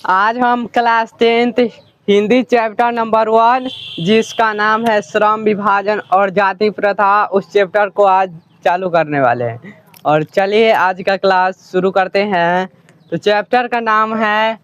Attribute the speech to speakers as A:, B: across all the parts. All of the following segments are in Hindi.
A: आज हम class 10th Hindi chapter number 1 जिसका नाम है श्रम विभाजन और जाति प्रथा, उस चैप्टर को आज चालू करने वाले हैं। और चलिए आज का क्लास शुरू करते हैं। तो चैप्टर का नाम है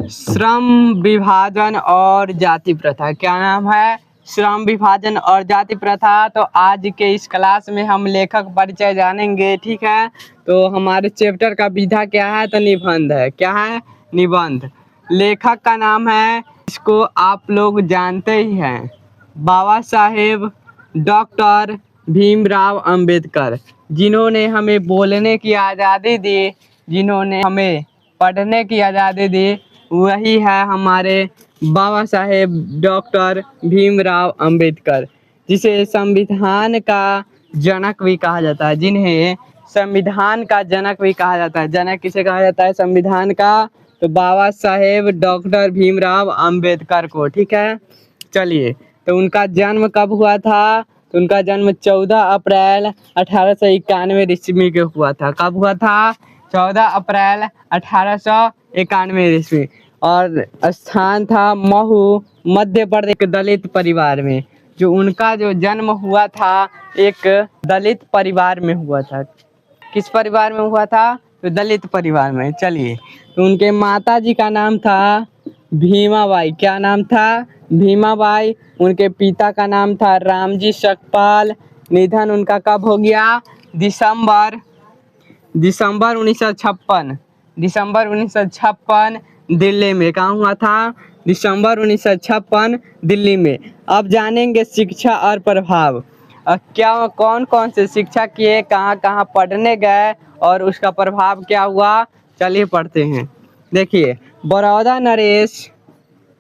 A: श्रम विभाजन और जाति प्रथा। क्या नाम है? श्रम विभाजन और जाति प्रथा। तो आज के इस क्लास में हम लेखक परिचय जानेंगे, ठीक है। तो हमारे चैप्टर का विधा क्या है? तो निबंध है। क्या है? निबंध। लेखक का नाम है, इसको आप लोग जानते ही हैं, बाबा साहेब डॉक्टर भीमराव अंबेडकर, जिन्होंने हमें बोलने की आज़ादी दी, जिन्होंने हमें पढ़ने की आज़ादी दी, वही है हमारे बाबा साहेब डॉक्टर भीमराव अंबेडकर, जिसे संविधान का जनक भी कहा जाता है, जिन्हें संविधान का जनक भी कहा जाता है। जनक किसे कहा जाता है? संविधान का। तो बाबा साहेब डॉक्टर भीमराव अंबेडकर को, ठीक है। चलिए, तो उनका जन्म कब हुआ था? तो उनका जन्म 14 अप्रैल 1891 ईस्वी में हुआ था। कब हुआ था? 14 अप्रैल 1891 ईस्वी। और स्थान था महू, मध्य प्रदेश के दलित परिवार में। जो उनका जो जन्म हुआ था एक दलित परिवार में हुआ था। किस परिवार में हुआ था? तो दलित परिवार में। चलिए, तो उनके माता जी का नाम था भीमाबाई। क्या नाम था? भीमाबाई। उनके पिता का नाम था रामजी सकपाल। निधन उनका कब हो गया? दिसंबर 1956। दिसंबर 1956 दिल्ली में। कहाँ हुआ था? दिसंबर 1956 दिल्ली में। अब जानेंगे शिक्षा और प्रभाव। क्या कौन कौन से शिक्षा किए, कहाँ कहाँ पढ़ने गए और उसका प्रभाव क्या हुआ? चलिए पढ़ते हैं। देखिए, बड़ौदा नरेश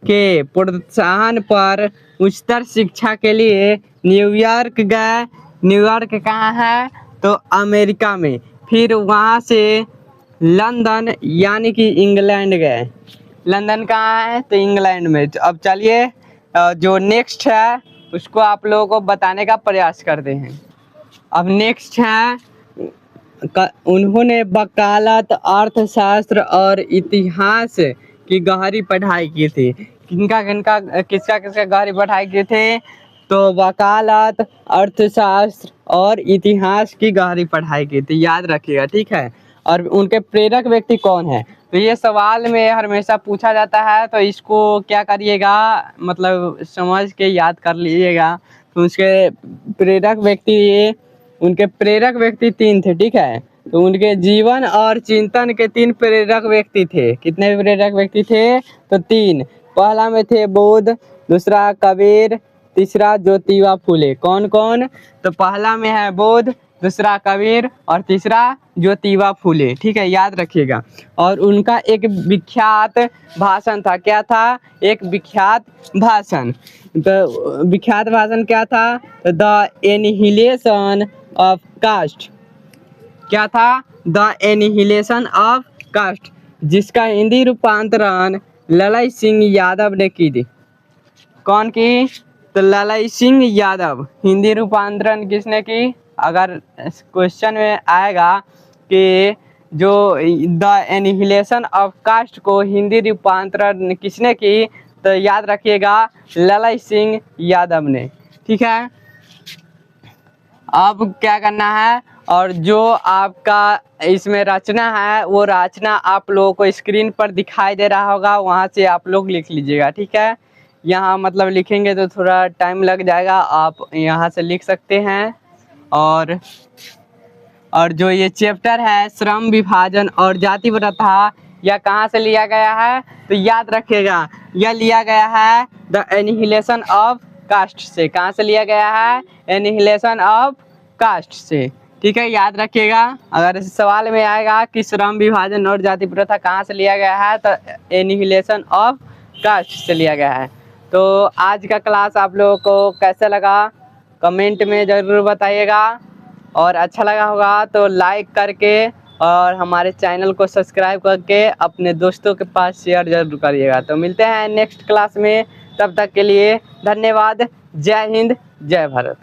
A: के प्रोत्साहन पर उच्चतर शिक्षा के लिए न्यूयॉर्क गए। न्यूयॉर्क कहाँ है? तो अमेरिका में। फिर वहाँ से लंदन यानी कि इंग्लैंड गए। लंदन कहाँ है? तो इंग्लैंड में। तो अब चलिए जो नेक्स्ट है उसको आप लोगों को बताने का प्रयास करते हैं। अब नेक्स्ट है, उन्होंने वकालत, अर्थशास्त्र और इतिहास की गहरी पढ़ाई की थी। किसका गहरी पढ़ाई की थी? तो वकालत, अर्थशास्त्र और इतिहास की गहरी पढ़ाई की थी, याद रखिएगा, ठीक है। और उनके प्रेरक व्यक्ति कौन है? तो ये सवाल में हमेशा पूछा जाता है, तो इसको क्या करिएगा, मतलब समझ के याद कर लीजिएगा। तो उसके प्रेरक व्यक्ति उनके प्रेरक व्यक्ति 3 थे, ठीक है। तो उनके जीवन और चिंतन के 3 प्रेरक व्यक्ति थे। कितने प्रेरक व्यक्ति थे? तो 3। पहला में थे बुद्ध, दूसरा कबीर, तीसरा ज्योतिबा फुले। कौन कौन? तो पहला में है बुद्ध, दूसरा कबीर और तीसरा ज्योतिबा फुले, ठीक है, याद रखिएगा। और उनका एक विख्यात भाषण था। क्या था? एक विख्यात भाषण। तो विख्यात भाषण क्या था? The annihilation of caste. क्या था? द एनिहिलेशन ऑफ कास्ट, जिसका हिंदी रूपांतरण ललाई सिंह यादव ने की थी। कौन की? तो ललाई सिंह यादव। हिंदी रूपांतरण किसने की? अगर क्वेश्चन में आएगा कि जो द एनिहिलेशन ऑफ कास्ट को हिंदी रूपांतरण किसने की, तो याद रखिएगा ललाई सिंह यादव ने, ठीक है। अब क्या करना है, और जो आपका इसमें रचना है वो रचना आप लोगों को स्क्रीन पर दिखाई दे रहा होगा, वहाँ से आप लोग लिख लीजिएगा, ठीक है। यहाँ मतलब लिखेंगे तो थोड़ा टाइम लग जाएगा, आप यहाँ से लिख सकते हैं। और जो ये चैप्टर है श्रम विभाजन और जाति प्रथा, यह कहाँ से लिया गया है? तो याद रखिएगा, यह लिया गया है द एनिहिलेशन ऑफ कास्ट से। कहाँ से लिया गया है? एनिहिलेशन ऑफ कास्ट से, ठीक है, याद रखिएगा। अगर इस सवाल में आएगा कि श्रम विभाजन और जाति प्रथा कहाँ से लिया गया है, तो एनिहिलेशन ऑफ कास्ट से लिया गया है। तो आज का क्लास आप लोगों को कैसा लगा कमेंट में ज़रूर बताइएगा, और अच्छा लगा होगा तो लाइक करके और हमारे चैनल को सब्सक्राइब करके अपने दोस्तों के पास शेयर जरूर करिएगा। तो मिलते हैं नेक्स्ट क्लास में, तब तक के लिए धन्यवाद। जय हिंद, जय भारत।